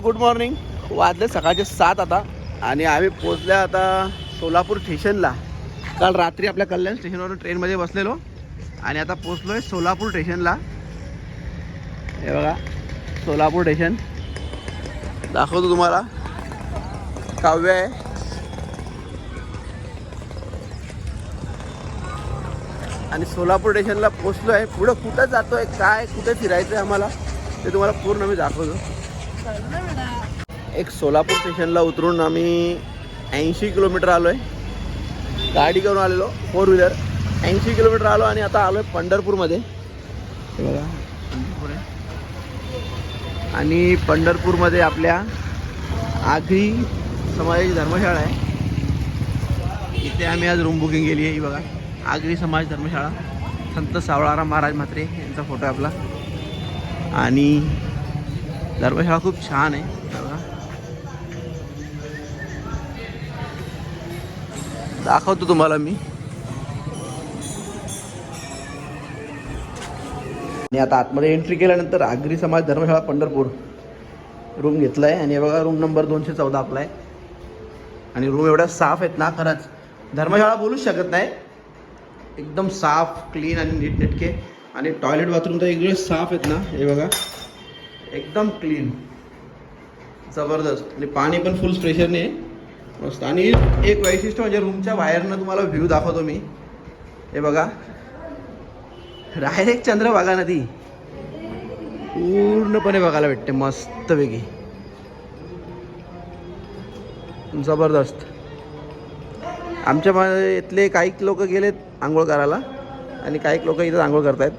Good morning. वाजले सकाळचे 7 आता आणि आम्ही पोचल्या आता सोलापूर स्टेशनला. काल रात्री आपल्या कल्याण स्टेशनवरून ट्रेनमध्ये बसलेलो आणि आता पोचलो आहे सोलापूर स्टेशनला. हे बघा सोलापूर स्टेशन दाखवतो तुम्हाला. काव्य आहे आणि सोलापूर स्टेशनला पोचलो आहे. पुढं कुठं जातो आहे, काय कुठे फिरायचं आहे आम्हाला ते तुम्हाला पूर्ण मी दाखवतो. एक सोलापूर स्टेशनला उतरून आम्ही 80 किलोमीटर आलो आहे. गाडी करून आलेलो 4 व्हीलर. 80 किलोमीटर आलो आणि आता आलो आहे पंढरपूरमध्ये. हे बघा पंढरपूर आहे आणि पंढरपूरमध्ये आपल्या आगरी समाजाची धर्मशाळा आहे. इथे आम्ही आज रूम बुकिंग केली आहे. ही बघा आगरी समाज धर्मशाळा. संत सावळाराम महाराज म्हात्रे यांचा फोटो आहे आपला आणि धर्मशाळा खूप छान आहे. बघा दाखवतो तुम्हाला मी. आणि आता आतमध्ये एंट्री केल्यानंतर आगरी समाज धर्मशाळा पंढरपूर रूम घेतला आहे आणि बघा रूम नंबर 214 आपला आहे. आणि रूम एवढ्या साफ आहेत ना, खरंच धर्मशाळा बोलूच शकत नाही. एकदम साफ क्लीन आणि नीटनेटके. आणि टॉयलेट बाथरूम तर वेगळे साफ आहेत ना, हे बघा एकदम क्लीन जबरदस्त. आणि पाणी पण फुल प्रेशरने आहे मस्त. आणि एक वैशिष्ट्य म्हणजे रूमच्या बाहेरनं तुम्हाला व्ह्यू दाखवतो मी. हे बघा डायरेक्ट चंद्रभागा नदी पूर्णपणे बघायला भेटते मस्तपैकी. जबरदस्त. आमच्या इथले काही लोक गेलेत आंघोळ करायला आणि काही लोक इथं आंघोळ करतायत.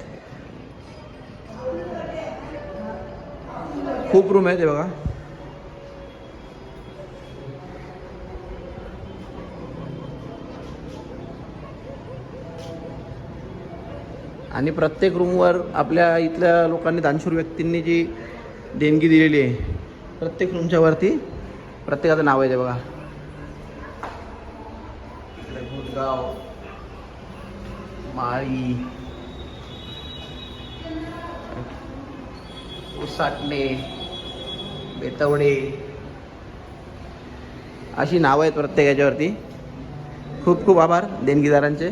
खूप रूम आहेत हे बघा. आणि प्रत्येक रूमवर आपल्या इथल्या लोकांनी, दानशूर व्यक्तींनी जी देणगी दिलेली आहे, प्रत्येक रूमच्या वरती प्रत्येकाचं नाव आहे ते बघा. भूतगाव, माळी, उसाटणे, बेतवडे अशी नावं आहेत प्रत्येक याच्यावरती. खूप खूप आभार देणगीदारांचे.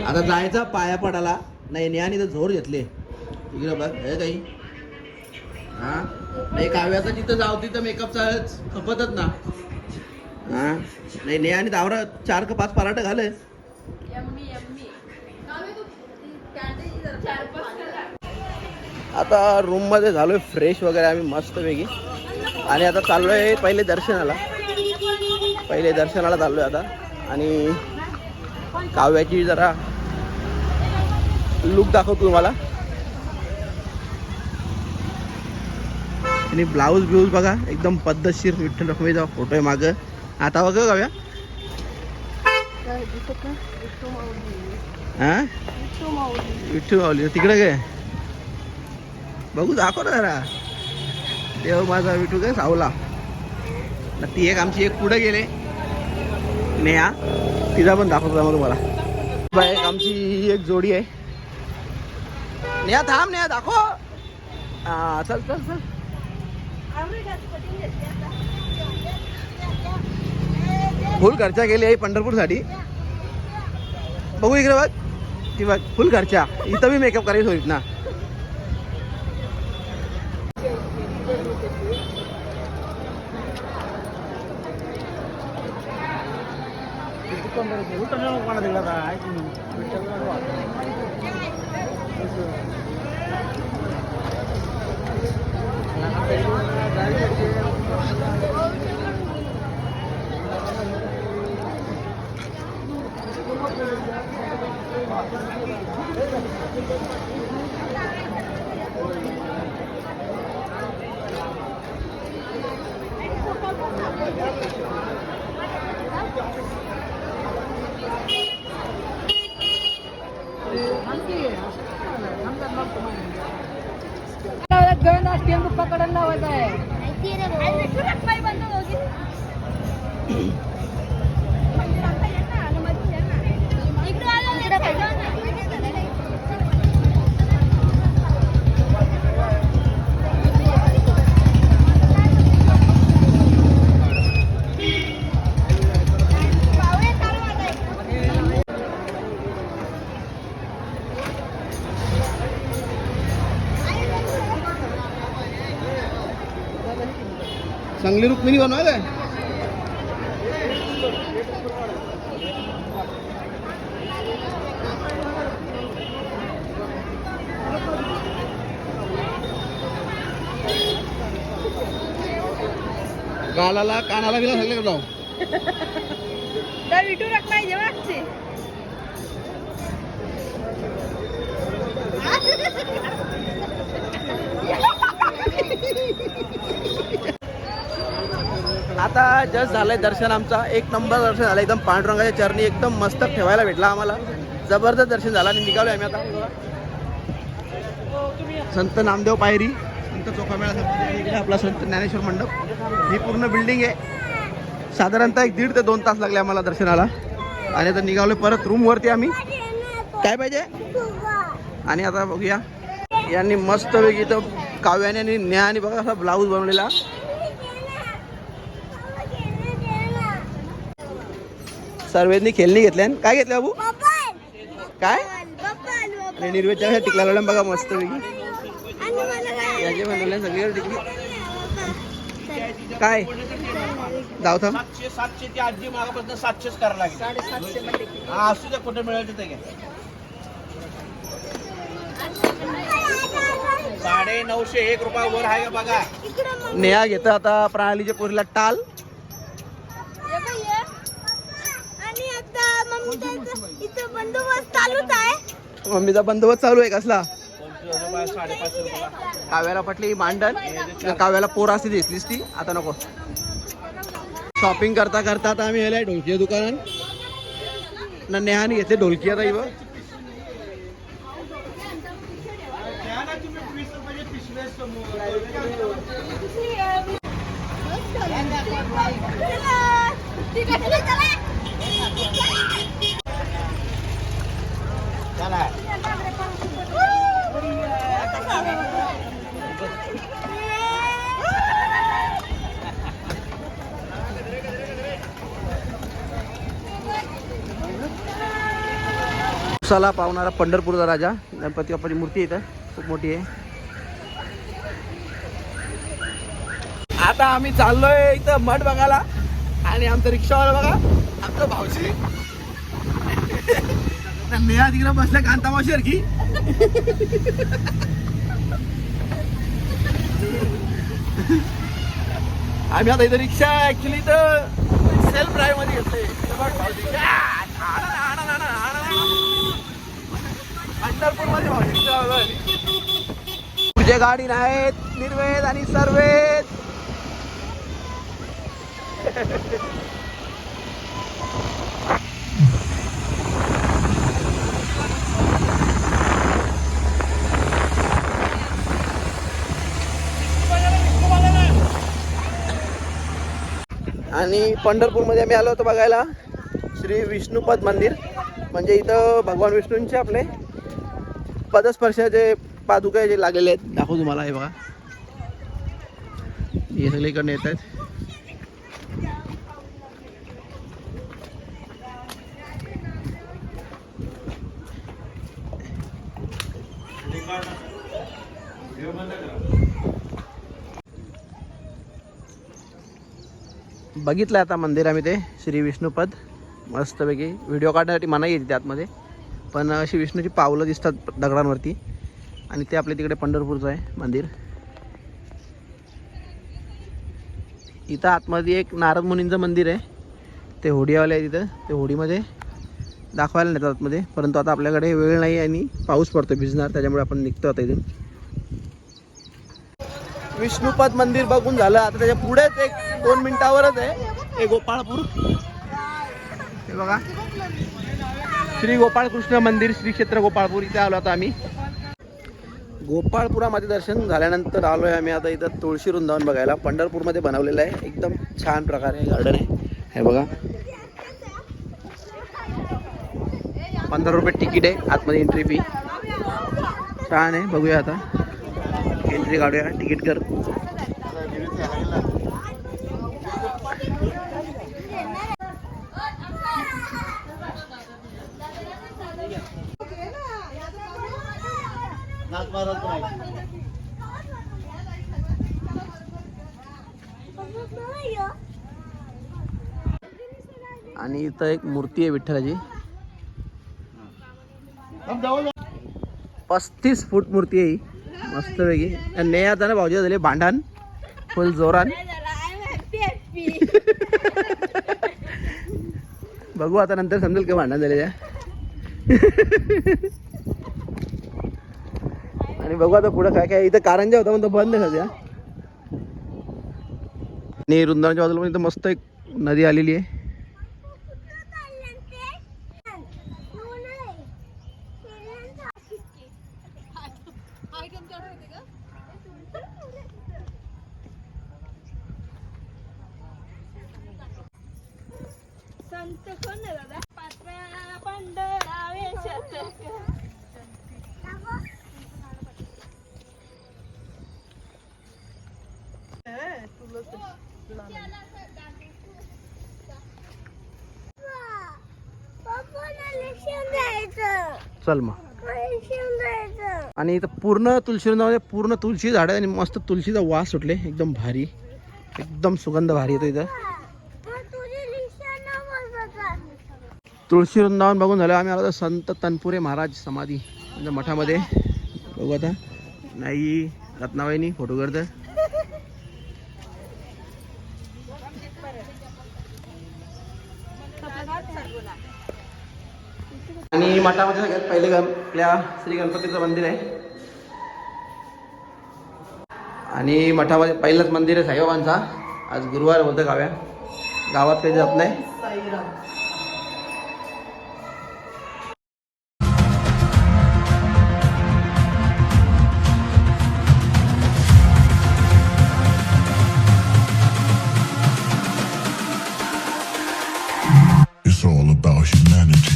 आता जायचा पाया पडाला नाही. नेहाने तर झोर घेतले इकडे बघ. हे काही हां नाही काव्याचा जिथं जाऊ तिथं मेकअपचा खपतच ना. हां नाही नेहाने दावरा 4 का 5 पराठे घाले. आता रूममध्ये झालो आहे फ्रेश वगैरे आम्ही मस्तपैकी. आणि आता चाललो आहे पहिले दर्शनाला चाललो आहे आता. आणि काव्याची जरा लुक दाखवतो तुम्हाला. आणि ब्लाऊज ब्लाऊज बघा एकदम पद्धतशीर विठ्ठल रखुमाईचा फोटो आहे मागं. आता बघा काव्या हां विठ्ठल माऊली तिकडे काय बघू दाखव ना जरा. देव माझा विठू काय सावला. ती एक आमची एक पुढे गेले नेहा, तिचा पण दाखवतो मग तुम्हाला. एक आमची एक जोडी आहे. नेहा थांब, नेहा दाखव. हां चल चल चल. फुल खर्चा केली आहे पंढरपूरसाठी. बघू इकडे बघ ती बघ फुल खर्चा. इथं मी मेकअप करायचं होईल ना. पकडायला लावायचा आहे. चांगली रुक्मिणी बनवाय काय? गालाला कानाला बिला सगळे जाऊ विटू रख पाहिजे वाटचे. आता जस्ट झालंय दर्शन आमचा. एक नंबर दर्शन झालं. एकदम पांडुरंगाच्या चरणी एकदम मस्त ठेवायला भेटला आम्हाला. जबरदस्त दर्शन झालं आणि निघालोय आम्ही आता. संत नामदेव पायरी, संत चोखामेळा, इकडे आपला संत ज्ञानेश्वर मंडप. ही पूर्ण बिल्डिंग आहे. साधारणतः 1.5 ते 2 तास लागले आम्हाला दर्शनाला. आणि आता निघालोय परत रूमवरती आम्ही. काय पाहिजे? आणि आता बघूया, यांनी मस्त वेगळी इथं काव्याने आणि ज्ञानी बघा असा ब्लाऊज बनवलेला. सर्वांनी खेळणी घेतल्या. काय घेतलं बाबू? काय? आणि निर्वेदच्या टिकला लावल्या बघा मस्त वेगळी. याचे बनवल्या सगळी टिकली. काय जाऊ थांब. 700 ती आजी मागापासून 700च करायला लागेल. 750 हा असू द्या, कुठे मिळेल ते घ्या. 950 1 रुपया वर आहे का बघा. नेहा घेतं आता प्रणालीच्या पोरीला टाल. आणि आता इथं बंदोबस्त चालूच आहे. मम्मीचा बंदोबस्त चालू आहे. कसला? 550 रुपये. काव्याला पटली मांडण. काव्याला पोर असते दिसलीस ती. आता नको. शॉपिंग करता करता आता आम्ही आलोय ढोलकी दुकानात. ना नेहाने घेतले ढोलकी. आता इव उसाला पावणारा पंढरपूरचा राजा गणपती बाप्पाची मूर्ती इथं खूप मोठी आहे. आता आम्ही चाललोय इथं मठ बघायला. आणि आमचा रिक्षावाला बघा, आमचा भाऊजी नेहा तिकडे बसल्या कांतामाशीर की. आम्ही आता इथं रिक्षा ऍक्च्युली तर सेल्फ ड्राईव्ह मध्ये घेतोय. पंढरपूर मध्ये तुझे गाडी नाहीत निर्वेद आणि सर्वेद. आणि पंढरपूरमध्ये आम्ही आलो होतो बघायला श्री विष्णुपद मंदिर. म्हणजे इथं भगवान विष्णूंचे आपले पदस्पर्शाचे पादुका जे लागलेले आहेत. दाखवू तुम्हाला. हे बघा, हे सगळे इकडनं येत आहेत. बघितलं आता मंदिर आम्ही ते श्री विष्णुपद. मस्तपैकी व्हिडिओ काढण्यासाठी मनाई येते त्यातमध्ये. पण अशी विष्णूची पावलं दिसतात दगडांवरती. आणि ते आपल्या तिकडे पंढरपूरचं आहे मंदिर. इथं आतमध्ये एक नारद मुनींचं मंदिर आहे. ते होडीवाले आहे तिथं. ते होडीमध्ये दाखवायला नेतात आतमध्ये. परंतु आता आपल्याकडे वेळ नाही आणि पाऊस पडतो भिजणार. त्याच्यामुळे आपण निघतो आता इथून. विष्णुपद मंदिर बघून झालं. आता त्याच्या पुढेच एक 2 मिनिटावरच आहे हे गोपाळपूर. हे बघा, श्री गोपाळकृष्ण मंदिर, श्री क्षेत्र गोपाळपूर. इथे आलो आता आम्ही. गोपाळपुरामध्ये दर्शन झाल्यानंतर आलोय आम्ही आता इथं तुळशी वृंदावन बघायला. पंढरपूरमध्ये बनवलेलं आहे. एकदम छान प्रकारे गार्डन आहे. हे बघा, 15 रुपये तिकीट आहे. आतमध्ये एंट्री फी छान आहे. बघूया आता एंट्री काढूया. तिकीट कर. आणि इथं एक मूर्ती आहे विठ्ठलाची. 35 फूट मूर्ती आहे ही, मस्त वेगळी. आणि आता ना भाऊजी झाले भांडण फुल जोरान. बघू आता नंतर समजेल काय भांडण झाले त्या. आणि बघू आता पुढं काय काय. इथं कारंजा होता पण तो बंद आहे सध्या. आणि वृंदावनाच्या बाजूला पण इथं मस्त एक नदी आलेली आहे. संत कोण आहे दादा? पात्रा पंढरावे शतक. चल मग. आणि इथं पूर्ण तुळशी वृंदावन पूर्ण तुळशी झाड आहे आणि मस्त तुळशीचा वास सुटले. एकदम भारी, एकदम सुगंध भारी येतो इथं. तुळशी वृंदावन बघून झालं आम्ही आलो तर संत तनपुरे महाराज समाधी मठामध्ये. बघू आता नाही रत्नाबाईनी फोटो करतं. आणि मठामध्ये सगळ्यात पहिले आपल्या श्री गणपतीचं मंदिर आहे. आणि मठामध्ये पहिलंच मंदिर आहे साईबाबांचा. आज गुरुवार बोलतं गावात काही जात नाही. It's all about humanity.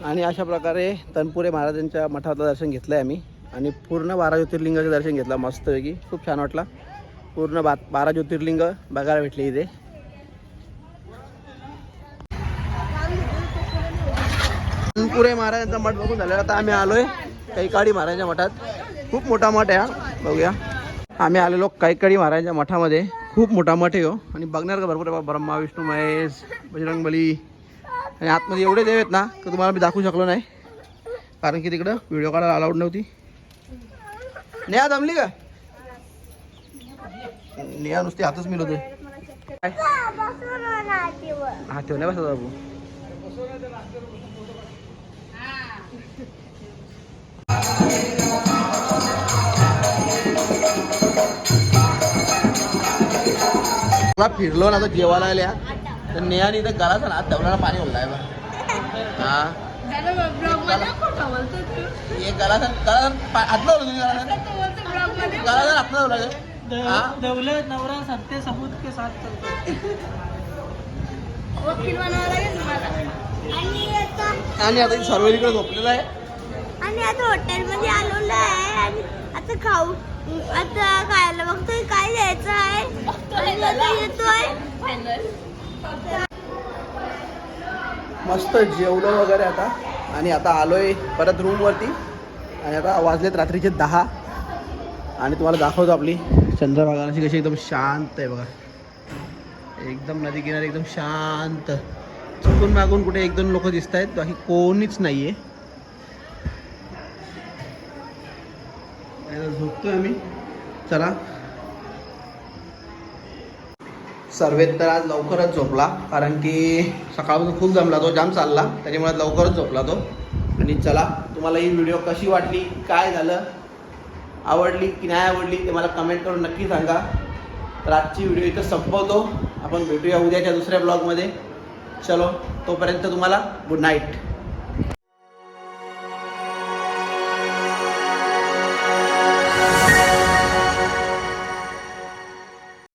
आणि अशा प्रकारे तनपुरे महाराजांच्या मठातलं दर्शन घेतलं आहे आम्ही. आणि पूर्ण 12 ज्योतिर्लिंगाचं दर्शन घेतलं मस्तपैकी. खूप छान वाटला. पूर्ण 12 ज्योतिर्लिंग बघायला भेटले इथे. तनपुरे महाराजांचा मठ बघून झालेला. आता आम्ही आलोय कैकाडी महाराजांच्या मठात. खूप मोठा मठ आहे हा, बघूया. आम्ही आलेलो कैकाडी महाराजांच्या मठामध्ये. खूप मोठा मठ आहे हो. आणि बघणार का भरपूर आहे. ब्रह्मा विष्णू महेश बजरंगबली. आणि आतमध्ये एवढे देव आहेत ना तर तुम्हाला मी दाखवू शकलो नाही कारण की तिकडं व्हिडिओ काढायला अलाउड नव्हती. नेहा जमली का? नेहा नुसती हातच मिळवते. हा ठेव नाही बसा बाबू. फिरलो ना तर जेवायला आल्या तर नेहाने इथं गलाचा ना दवलाला पाणी ओढलाय बा. हा एक गलाचा आतलं ओढलं तुम्ही गलाचा आतलं ओढलं. दौलत नवरा सत्य सबूत के साथ वकील बनावं लागेल मला. आणि आता सर्वेकडे झोपलेला आहे. आणि आता हॉटेलमध्ये आलेलो आहे आणि आता खाऊ. आता खायला बघतोय काय द्यायचं आहे. येतोय मस्त जेवलो वगैरे आता. आणि आता आलोय परत रूमवरती. आणि आता वाजलेत रात्रीचे 10. आणि तुम्हाला दाखवतो आपली चंद्रभागा अशी कशी एकदम शांत आहे बघा. एकदम नदी किनारी एकदम शांत. चुकून मागून कुठे 1-2 लोक दिसत आहेत, बाकी कोणीच नाही आहे. झोपतोय आम्ही. चला सर्वेत तर आज लवकरच झोपला कारण की सकाळपासून खूप जमला तो. जाम चालला त्याच्यामुळे लवकरच झोपला तो. आणि चला तुम्हाला ही व्हिडिओ कशी वाटली, काय झालं, आवडली की नाही आवडली ते मला कमेंट करून नक्की सांगा. तर आजची व्हिडिओ इथं संपवतो. आपण भेटूया उद्याच्या दुसऱ्या ब्लॉगमध्ये. चलो तोपर्यंत तुम्हाला गुड नाईट.